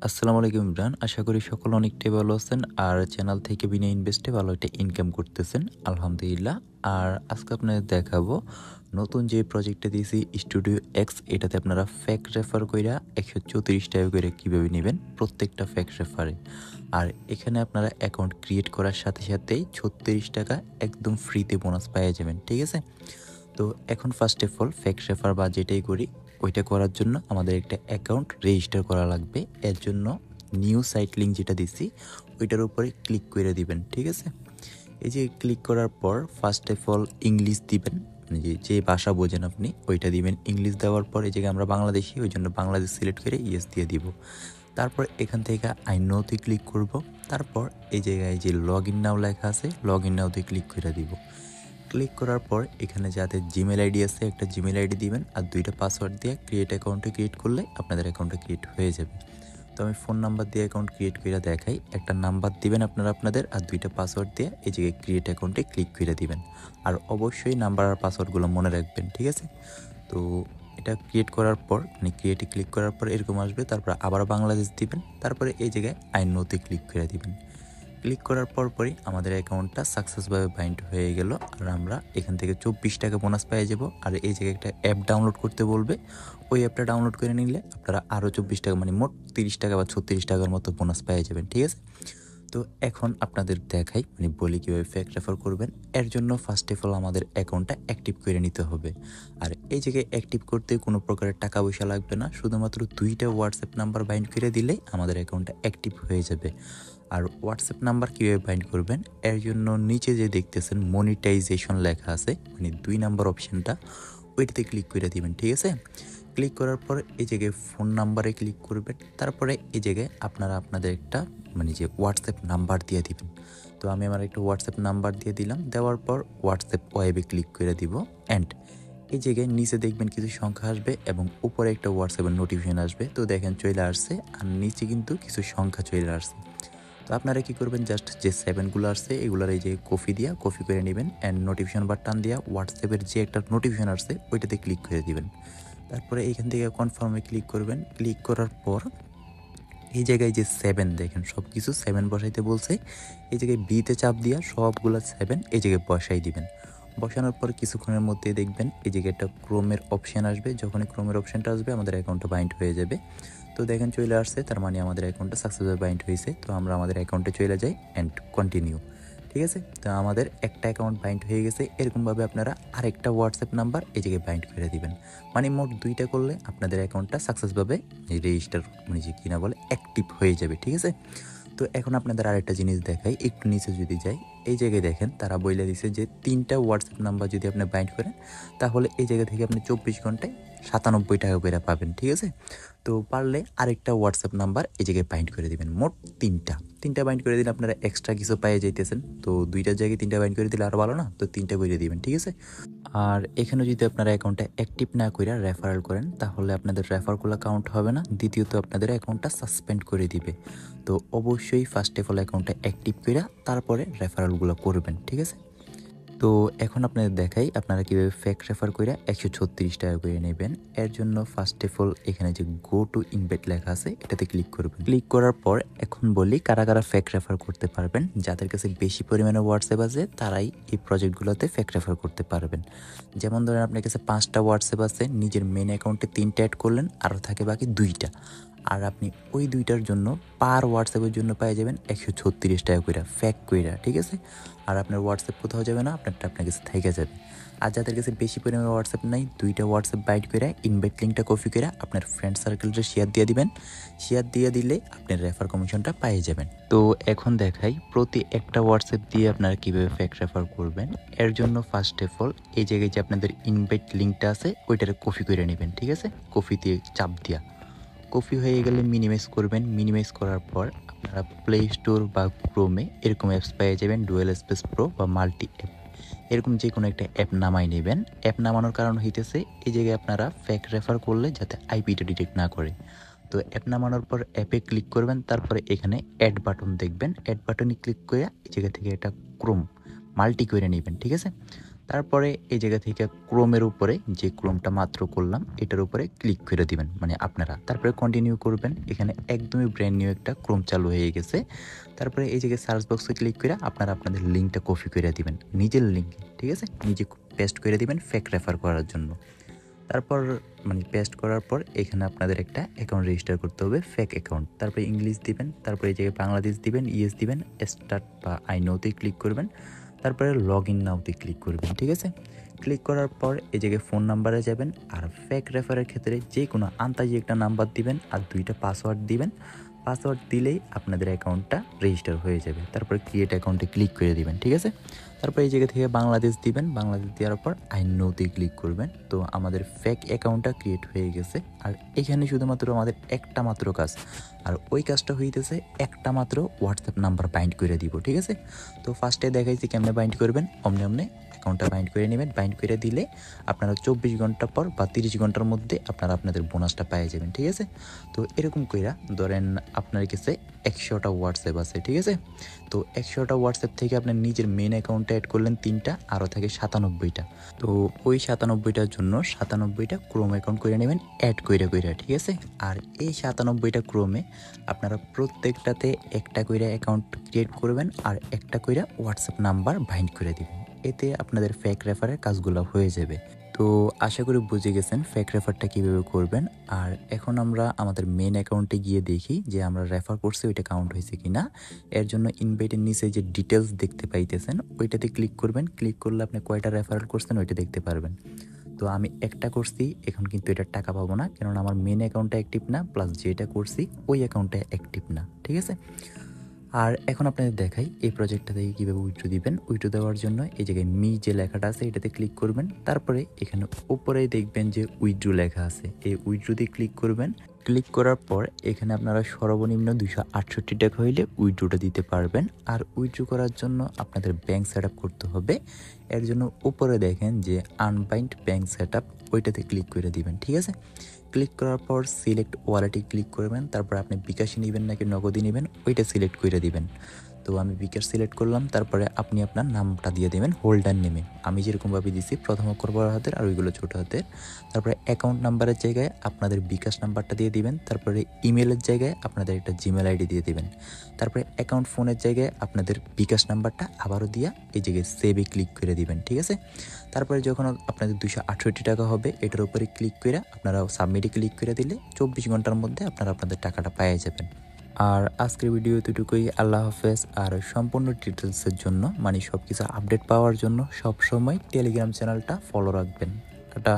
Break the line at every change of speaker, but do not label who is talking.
আসসালামু আলাইকুম ইমরান। আশা করি সকলে অনেকটাই ভালো আছেন আর চ্যানেল থেকে বিনা ইনভেস্টে ভালো একটা ইনকাম করতেছেন আলহামদুলিল্লাহ। আর আজকে আপনাদের দেখাবো নতুন যে প্রজেক্টটা দিয়েছি স্টুডিও এক্স, এটাতে আপনারা ফ্যাক রেফার কইরা 134 টাকা করে কীভাবে নেবেন প্রত্যেকটা ফ্যাক রেফারে। আর এখানে আপনারা অ্যাকাউন্ট ক্রিয়েট করার সাথে সাথেই 36 টাকা একদম ফ্রিতে বোনাস পেয়ে যাবেন, ঠিক আছে? তো এখন ফার্স্ট অফ অল ফ্যাক রেফার বা যেটাই করি ওইটা করার জন্য আমাদের একটা অ্যাকাউন্ট রেজিস্টার করা লাগবে। এর জন্য নিউ সাইট লিঙ্ক যেটা দিচ্ছি ওইটার উপরে ক্লিক করে দিবেন, ঠিক আছে? এই যে ক্লিক করার পর ফার্স্ট অফ অল ইংলিশ দিবেন, মানে যে ভাষা বোঝেন আপনি ওইটা দিবেন। ইংলিশ দেওয়ার পর এই জায়গায় আমরা বাংলাদেশি, ওই জন্য বাংলাদেশ সিলেক্ট করে ইয়েস দিয়ে দিব। তারপর এখান থেকে আই নোতে ক্লিক করব। তারপর এই জায়গায় যে লগ ইন নাও লেখা আছে লগ ইন নাওতে ক্লিক করে দিব। ক্লিক করার পর এখানে যাদের জিমেল আইডি আছে একটা জিমেল আইডি দিবেন আর 2টা পাসওয়ার্ড দিয়ে ক্রিয়েট অ্যাকাউন্টে ক্রিয়েট করলে আপনাদের অ্যাকাউন্টটা ক্রিয়েট হয়ে যাবে। তো আমি ফোন নাম্বার দিয়ে অ্যাকাউন্ট ক্রিয়েট করে দেখাই। একটা নাম্বার দিবেন আপনাদের আর 2টা পাসওয়ার্ড দিয়ে এই জায়গায় ক্রিয়েট অ্যাকাউন্টে ক্লিক করে দিবেন। আর অবশ্যই নাম্বার আর পাসওয়ার্ডগুলো মনে রাখবেন, ঠিক আছে? তো এটা ক্রিয়েট করার পর মানে ক্রিয়েটে ক্লিক করার পর এরকম আসবে। তারপর আবার বাংলাদেশ দিবেন। তারপরে এই জায়গায় আই নোতে ক্লিক করে দিবেন। ক্লিক করার পরই আমাদের অ্যাকাউন্টটা সাকসেসভাবে বাইন্ড হয়ে গেল। আর আমরা এখান থেকে 24 টাকা বোনাস পেয়ে যাব। আর এই জায়গায় একটা অ্যাপ ডাউনলোড করতে বলবে, ওই অ্যাপটা ডাউনলোড করে নিলে আপনারা আরও 24 টাকা মানে মোট 30 টাকা বা 36 টাকার মতো বোনাস পেয়ে যাবেন, ঠিক আছে? তো এখন আপনাদের দেখাই মানে বলি কীভাবে ফ্যাক রেফার করবেন। এর জন্য ফার্স্ট অফ অল আমাদের অ্যাকাউন্টটা অ্যাক্টিভ করে নিতে হবে। আর এই জায়গায় অ্যাক্টিভ করতে কোনো প্রকারের টাকা পয়সা লাগবে না, শুধুমাত্র 2টা হোয়াটসঅ্যাপ নাম্বার বাইন্ড করে দিলেই আমাদের অ্যাকাউন্টটা অ্যাক্টিভ হয়ে যাবে। আর হোয়াটসঅ্যাপ নাম্বার কীভাবে বাইন্ড করবেন এর জন্য নিচে যে দেখতেছেন মনিটাইজেশন লেখা আছে মানে 2 নাম্বার অপশানটা, ওইটাতে ক্লিক করে দিবেন, ঠিক আছে? ক্লিক করার পর এই জায়গায় ফোন নাম্বারে ক্লিক করবেন। তারপরে এই জায়গায় আপনারা আপনাদের একটা মানে যে হোয়াটসঅ্যাপ নাম্বার দিয়ে দিবেন। তো আমি আমার একটা হোয়াটসঅ্যাপ নাম্বার দিয়ে দিলাম। দেওয়ার পর হোয়াটসঅ্যাপ ওয়েবে ক্লিক করে দিব অ্যান্ড এই জায়গায় নিচে দেখবেন কিছু সংখ্যা আসবে এবং উপরে একটা হোয়াটসঅ্যাপের নোটিফিকেশন আসবে। তো দেখেন চলে আসছে আর নিচে কিন্তু কিছু সংখ্যা চলে আসছে। তো আপনারা কি করবেন, জাস্ট যে 7গুলো আসছে এগুলার এই যে কপি করে নেবেন অ্যান্ড নোটিফিকেশন বাটন দিয়া হোয়াটসঅ্যাপের যে একটা নোটিফিকেশন আসছে ওইটাতে ক্লিক করে দিবেন। তারপরে এইখান থেকে কনফার্মে ক্লিক করবেন। ক্লিক করার পর এই জায়গায় যে 7 দেখেন সব কিছু 7 বসাইতে বলছে। এই জায়গায় বিতে চাপ দিয়া সবগুলো 7 এই জায়গায় বসাই দিবেন। বসানোর পর কিছুক্ষণের মধ্যে দেখবেন এই জায়গায় একটা ক্রোমের অপশান আসবে। যখনই ক্রোমের অপশানটা আসবে আমাদের অ্যাকাউন্টটা বাইন্ড হয়ে যাবে। তো দেখেন চলে আসছে, তার মানে আমাদের অ্যাকাউন্টটা সাকসেসফুলি বাইন্ড হয়েছে। তো আমরা আমাদের অ্যাকাউন্টে চলে যাই অ্যান্ড কন্টিনিউ, ঠিক আছে? তো আমাদের একটা অ্যাকাউন্ট বাইন্ড হয়ে গেছে। এরকমভাবে আপনারা আরেকটা হোয়াটসঅ্যাপ নাম্বার এই জায়গায় বাইন্ড করে দিবেন। মানে মোট 2টা করলে আপনাদের অ্যাকাউন্টটা সাকসেসভাবে রেজিস্টার মানে যে কিনা বলে অ্যাক্টিভ হয়ে যাবে, ঠিক আছে? তো এখন আপনাদের আরেকটা জিনিস দেখাই, একটু নিচে যদি যাই এই জায়গায় দেখেন তারা বলে দিছে যে 3টা হোয়াটসঅ্যাপ নাম্বার যদি আপনি বাইন্ড করেন তাহলে এই জায়গা থেকে আপনি 24 ঘন্টায় 97 টাকা করে পাবেন, ঠিক আছে? তো পারলে আরেকটা হোয়াটসঅ্যাপ নাম্বার এই জায়গায় বাইন্ড করে দিবেন। মোট 3টা বাইন্ড করে দিলে আপনারা এক্সট্রা কিছু পেয়ে যাইতেছেন। তো 2টার জায়গায় 3টা বাইন্ড করে দিলে আরও ভালো না? তো 3টা করে দিবেন, ঠিক আছে? আর এখানে যদি আপনারা অ্যাকাউন্টটা অ্যাক্টিভ না করে রেফারেল করেন তাহলে আপনাদের রেফারগুলো কাউন্ট হবে না। দ্বিতীয়ত আপনাদের অ্যাকাউন্টটা সাসপেন্ড করে দিবে। তো অবশ্যই ফার্স্ট অফ অল অ্যাকাউন্টটা অ্যাক্টিভ করে তারপরে রেফারেলগুলো করবেন, ঠিক আছে? তো এখন আপনাদের দেখাই আপনারা কীভাবে ফেক রেফার করে 136 টাকা করে নেবেন। এর জন্য ফার্স্ট অফ অল এখানে যে গো টু ইনভাইট লেখা আছে এটাতে ক্লিক করবেন। ক্লিক করার পর এখন বলি কারা কারা ফেক রেফার করতে পারবেন। যাদের কাছে বেশি পরিমাণে হোয়াটসঅ্যাপ আছে তারাই এই প্রজেক্টগুলোতে ফেক রেফার করতে পারবেন। যেমন ধরেন আপনার কাছে 5টা হোয়াটসঅ্যাপ আছে, নিজের মেন অ্যাকাউন্টে 3টা অ্যাড করলেন আর থাকে বাকি 2টা। আর আপনি ওই 2টার জন্য পার হোয়াটসঅ্যাপের জন্য পেয়ে যাবেন 136 টাকা করে ফ্যাক কইরা, ঠিক আছে? আর আপনার হোয়াটসঅ্যাপ কোথাও যাবে না, আপনারটা আপনার কাছে থেকে যাবে। আর যাদের কাছে বেশি পরিমাণে হোয়াটসঅ্যাপ নাই 2টা হোয়াটসঅ্যাপ বাইট করে ইনভাইট লিঙ্কটা কপি করে আপনার ফ্রেন্ড সার্কেলটা শেয়ার দিয়ে দিবেন। শেয়ার দিয়ে দিলে আপনার রেফার কমিশনটা পেয়ে যাবেন। তো এখন দেখাই প্রতি একটা হোয়াটসঅ্যাপ দিয়ে আপনারা কীভাবে ফ্যাক রেফার করবেন। এর জন্য ফার্স্ট অফ অল এই জায়গায় যে আপনাদের ইনভাইট লিঙ্কটা আছে ওইটার কপি করে নেবেন, ঠিক আছে? কপি দিয়ে চাপ দিয়া কপি হয়ে গেলে মিনিমাইজ করবেন। মিনিমাইজ করার পর আপনারা প্লে স্টোর বা ক্রোমে এরকম অ্যাপস পেয়ে যাবেন, ডুয়েল স্পেস প্রো বা মাল্টি অ্যাপ, এরকম যে কোনো একটা অ্যাপ নামাই নেবেন। অ্যাপ নামানোর কারণ হইতেছে এই জায়গায় আপনারা ফ্যাক রেফার করলে যাতে আইপিটা ডিটেক্ট না করে। তো অ্যাপ নামানোর পর অ্যাপে ক্লিক করবেন, তারপরে এখানে অ্যাড বাটন দেখবেন। অ্যাড বাটনে ক্লিক করে এই জায়গা থেকে একটা ক্রোম মাল্টি করে নেবেন, ঠিক আছে? তারপরে এই জায়গা থেকে ক্রোমের উপরে যে ক্রোমটা মাত্র করলাম এটার উপরে ক্লিক করে দিবেন মানে আপনারা। তারপরে কন্টিনিউ করবেন। এখানে একদমই ব্র্যান্ড নিউ একটা ক্রোম চালু হয়ে গেছে। তারপরে এই জায়গায় সার্চ বক্সে ক্লিক করে আপনারা আপনাদের লিঙ্কটা কপি করে দিবেন নিজের লিঙ্ক, ঠিক আছে, নিজে পেস্ট করে দিবেন ফেক রেফার করার জন্য। তারপর মানে পেস্ট করার পর এখানে আপনাদের একটা অ্যাকাউন্ট রেজিস্টার করতে হবে, ফেক অ্যাকাউন্ট। তারপরে ইংলিশ দিবেন, তারপরে এই জায়গায় বাংলাদেশ দিবেন, ইয়েস দিবেন, স্টার্ট বা আই নোতে ক্লিক করবেন, তারপরে লগ ইন নাওতে ক্লিক করবেন, ঠিক আছে। ক্লিক করার পর এই জায়গায় ফোন নাম্বারে যাবেন আর ফেক রেফারের ক্ষেত্রে যে কোনো আন্তাজি একটা নাম্বার দিবেন আর 2টা পাসওয়ার্ড দিবেন। পাসওয়ার্ড দিলেই আপনাদের অ্যাকাউন্টটা রেজিস্টার হয়ে যাবে। তারপরে ক্রিয়েট অ্যাকাউন্টে ক্লিক করে দিবেন, ঠিক আছে। তারপর এই জায়গা থেকে বাংলাদেশ দিবেন, বাংলাদেশ দেওয়ার পর আই নোতে ক্লিক করবেন। তো আমাদের ফেক অ্যাকাউন্টটা ক্রিয়েট হয়ে গেছে। আর এখানে শুধুমাত্র আমাদের একটা মাত্র কাজ, আর ওই কাজটা হইতেছে একটা মাত্র হোয়াটসঅ্যাপ নাম্বার বাইন্ড করে দিব, ঠিক আছে। তো ফার্স্টে দেখাইছি কেমনে বাইন্ড করবেন, অমনি অ্যাকাউন্টটা বাইন্ড করে নেবেন। বাইন্ড করে দিলে আপনারা 24 ঘন্টা পর বা 30 ঘন্টার মধ্যে আপনারা আপনাদের বোনাসটা পেয়ে যাবেন, ঠিক আছে। তো এরকম কইরা ধরেন আপনার কাছে 100টা হোয়াটসঅ্যাপ আছে, ঠিক আছে। তো 100টা হোয়াটসঅ্যাপ থেকে আপনার নিজের মেন অ্যাকাউন্টে অ্যাড করলেন 3টা, আরও থাকে 97টা। তো ওই 97টার জন্য 97টা ক্রোম অ্যাকাউন্ট করে নেবেন অ্যাড কইরা, ঠিক আছে। আর এই 97টা ক্রোমে আপনারা প্রত্যেকটাতে একটা কইরা অ্যাকাউন্ট ক্রিয়েট করবেন আর একটা কইরা হোয়াটসঅ্যাপ নাম্বার বাইন্ড করে দিবেন। এতে আপনাদের ফেক রেফারের কাজগুলো হয়ে যাবে। তো আশা করি বুঝে গেছেন ফেক রেফারটা কীভাবে করবেন। আর এখন আমরা আমাদের মেন অ্যাকাউন্টে গিয়ে দেখি যে আমরা রেফার করছি ওইটা কাউন্ট হয়েছে কি না। এর জন্য ইনভাইটের নিচে যে ডিটেলস দেখতে পাইতেছেন ওইটাতে ক্লিক করবেন। ক্লিক করলে আপনি কয়টা রেফারেল করছেন ওইটা দেখতে পারবেন। তো আমি একটা করছি, এখন কিন্তু এটার টাকা পাবো না, কারণ আমার মেন অ্যাকাউন্টটা অ্যাক্টিভ না, প্লাস যেটা করছি ওই অ্যাকাউন্টটা অ্যাক্টিভ না, ঠিক আছে। আর এখন আপনাদের দেখাই এই প্রজেক্টটা থেকে কীভাবে উইথড্র দিবেন। উইথড্র দেওয়ার জন্য এই জায়গায় মি যে লেখাটা আছে এটাতে ক্লিক করবেন। তারপরে এখানে উপরেই দেখবেন যে উইথড্র লেখা আছে, এই উইথড্রতে ক্লিক করবেন। ক্লিক করার পর এখানে আপনারা সর্বনিম্ন 268 টাকা হইলে উইথড্রটা দিতে পারবেন। আর উইথড্র করার জন্য আপনাদের ব্যাংক সেট করতে হবে। এর জন্য উপরে দেখেন যে আনবাইন্ড ব্যাংক সেট ওইটাতে ক্লিক করে দিবেন, ঠিক আছে। ক্লিক করার পর সিলেক্ট ওয়ালেটে ক্লিক করবেন। তারপর আপনি বিকাশে নেবেন নাকি নগদে নেবেন ওইটা সিলেক্ট করে দিবেন। তো আমি বিকাশ সিলেক্ট করলাম। তারপরে আপনি আপনার নামটা দিয়ে দেবেন হোল্ডার নেমে, আমি যেরকমভাবে দিছি প্রথম অক্ষর বড় হাতের আর ওইগুলো ছোটো হাতের। তারপরে অ্যাকাউন্ট নাম্বারের জায়গায় আপনাদের বিকাশ নাম্বারটা দিয়ে দিবেন। তারপরে ইমেলের জায়গায় আপনাদের একটা জিমেল আইডি দিয়ে দিবেন। তারপরে অ্যাকাউন্ট ফোনের জায়গায় আপনাদের বিকাশ নাম্বারটা আবারও দিয়া এই জায়গায় সেভে ক্লিক করে দিবেন, ঠিক আছে। তারপরে যখন আপনাদের 268 টাকা হবে এটার উপরে ক্লিক করে আপনারা সাবমিটে ক্লিক করে দিলে 24 ঘন্টার মধ্যে আপনারা আপনাদের টাকাটা পেয়ে যাবেন। আর আজকের ভিডিও এতটুকুই। আল্লাহ হাফেজ। আর সম্পূর্ণ ডিটেলসের জন্য মানে সব কিছু আপডেট পাওয়ার জন্য সবসময় টেলিগ্রাম চ্যানেলটা ফলো রাখবেন। টাটা।